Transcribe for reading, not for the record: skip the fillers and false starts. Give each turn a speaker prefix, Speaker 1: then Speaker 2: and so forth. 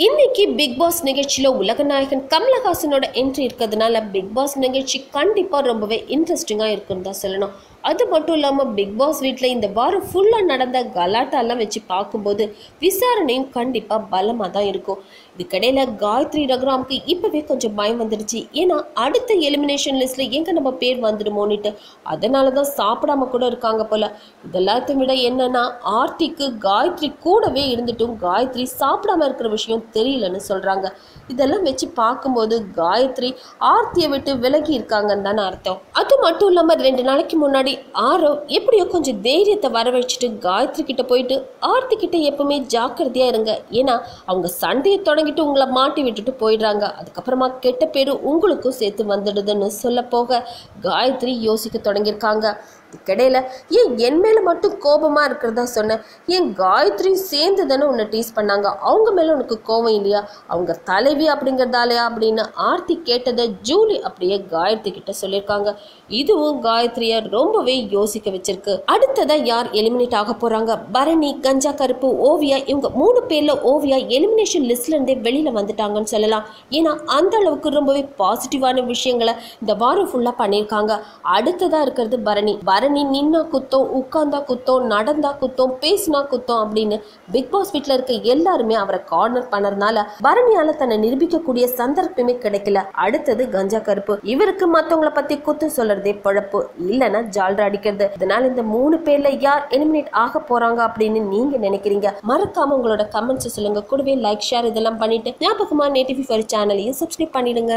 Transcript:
Speaker 1: இன்னைக்கு big pass நிகழ்ச்சியில் உலகநாயகன் கமலஹாசனோட entry இருக்கிறதுனால பிக் பாஸ் நிகழ்ச்சி கண்டிப்பாக ரொம்பவே இன்ட்ரெஸ்டிங்காக இருக்குன்னு தான் சொல்லணும். அது மட்டும் இல்லாமல் பிக் பாஸ் வீட்டில் இந்த வாரம் ஃபுல்லாக நடந்த கலாட்டாலாம் வச்சு பார்க்கும்போது விசாரணையும் கண்டிப்பாக பலமாக தான் இருக்கும். இதுக்கடையில் காயத்ரி ரகுராமுக்கு இப்போவே கொஞ்சம் பயம் வந்துடுச்சு. ஏன்னா அடுத்த எலிமினேஷன் லிஸ்ட்டில் எங்கே நம்ம பேர் வந்துடுமோன்னுட்டு அதனால தான் சாப்பிடாம கூட இருக்காங்க போல். இதெல்லாத்தையும் விட என்னன்னா ஆர்த்திக்கு காயத்ரி கூடவே இருந்துட்டும் காயத்ரி சாப்பிடாம இருக்கிற விஷயம் தெரியலன்னு சொல்கிறாங்க. இதெல்லாம் வச்சு பார்க்கும்போது காயத்ரி ஆர்த்தியை விட்டு விலகி இருக்காங்கன்னு தானே அர்த்தம். அது மட்டும் இல்லாமல் 2 நாளைக்கு முன்னாடி ஆரவ் எப்படியோ கொஞ்சம் தைரியத்தை வரவழைச்சிட்டு காயத்ரி கிட்ட போயிட்டு ஆர்த்தி கிட்ட எப்பவுமே ஜாக்கிரதையா இருங்க, ஏன்னா அவங்க சண்டையை தொடங்கிட்டு உங்களை மாட்டி விட்டுட்டு போயிடுறாங்க, அதுக்கப்புறமா கெட்ட பேரு உங்களுக்கும் சேர்த்து வந்துடுதுன்னு சொல்ல போக காயத்ரி யோசிக்க தொடங்கியிருக்காங்க. இதுக்கிடையில ஏன் என் மேலே மட்டும் கோபமாக இருக்கிறதா சொன்னேன், ஏன் காயத்ரி சேர்ந்து தானே உன்னை டீஸ் பண்ணாங்க, அவங்க மேலே உனக்கு கோபம் இல்லையா, அவங்க தலைவி அப்படிங்கிறதாலையா அப்படின்னு ஆர்த்தி கேட்டதை ஜூலி அப்படியே காயத்ரி கிட்ட சொல்லியிருக்காங்க. இதுவும் காயத்ரியை ரொம்பவே யோசிக்க வச்சிருக்கு. அடுத்ததா யார் எலிமினேட் ஆக போறாங்க? பரணி, கஞ்சா கருப்பு, ஓவியா, இவங்க 3 பேர்ல ஓவியா எலிமினேஷன் லிஸ்ட்ல இருந்தே வெளியில வந்துட்டாங்கன்னு சொல்லலாம். ஏன்னா அந்த அளவுக்கு ரொம்பவே பாசிட்டிவான விஷயங்களை இந்த வாரம் ஃபுல்லா பண்ணியிருக்காங்க. அடுத்ததா இருக்கிறது பரணி. பரணி நின்னா குத்தம், உட்கார்ந்தா குத்தம், நடந்தா குத்தம், பேசினா குத்தம் அப்படின்னு பிக் பாஸ் வீட்டில் இருக்க எல்லாருமே அவரை கார்னர் பண்ணறதுனால பரணியால தன்னை நிரூபிக்கக்கூடிய சந்தர்ப்பமே கிடைக்கல. அடுத்தது கஞ்சா கருப்பு. இவருக்கு மற்றவங்களை பத்தி குத்தம் சொல்றதே பழப்பு, இல்லைன்னா ஜால்ரா அடிக்கிறது. இதனால இந்த 3 பேர்ல யார் எலிமினேட் ஆக போறாங்க அப்படின்னு நீங்க நினைக்கிறீங்க? மறக்காம உங்களோட கமெண்ட்ஸ் சொல்லுங்க. கூடவே லைக், ஷேர் இதெல்லாம் பண்ணிட்டு ஞாபகமா நேட்டிவி ஃபார் சேனலையும் சப்ஸ்கிரைப் பண்ணிடுங்க.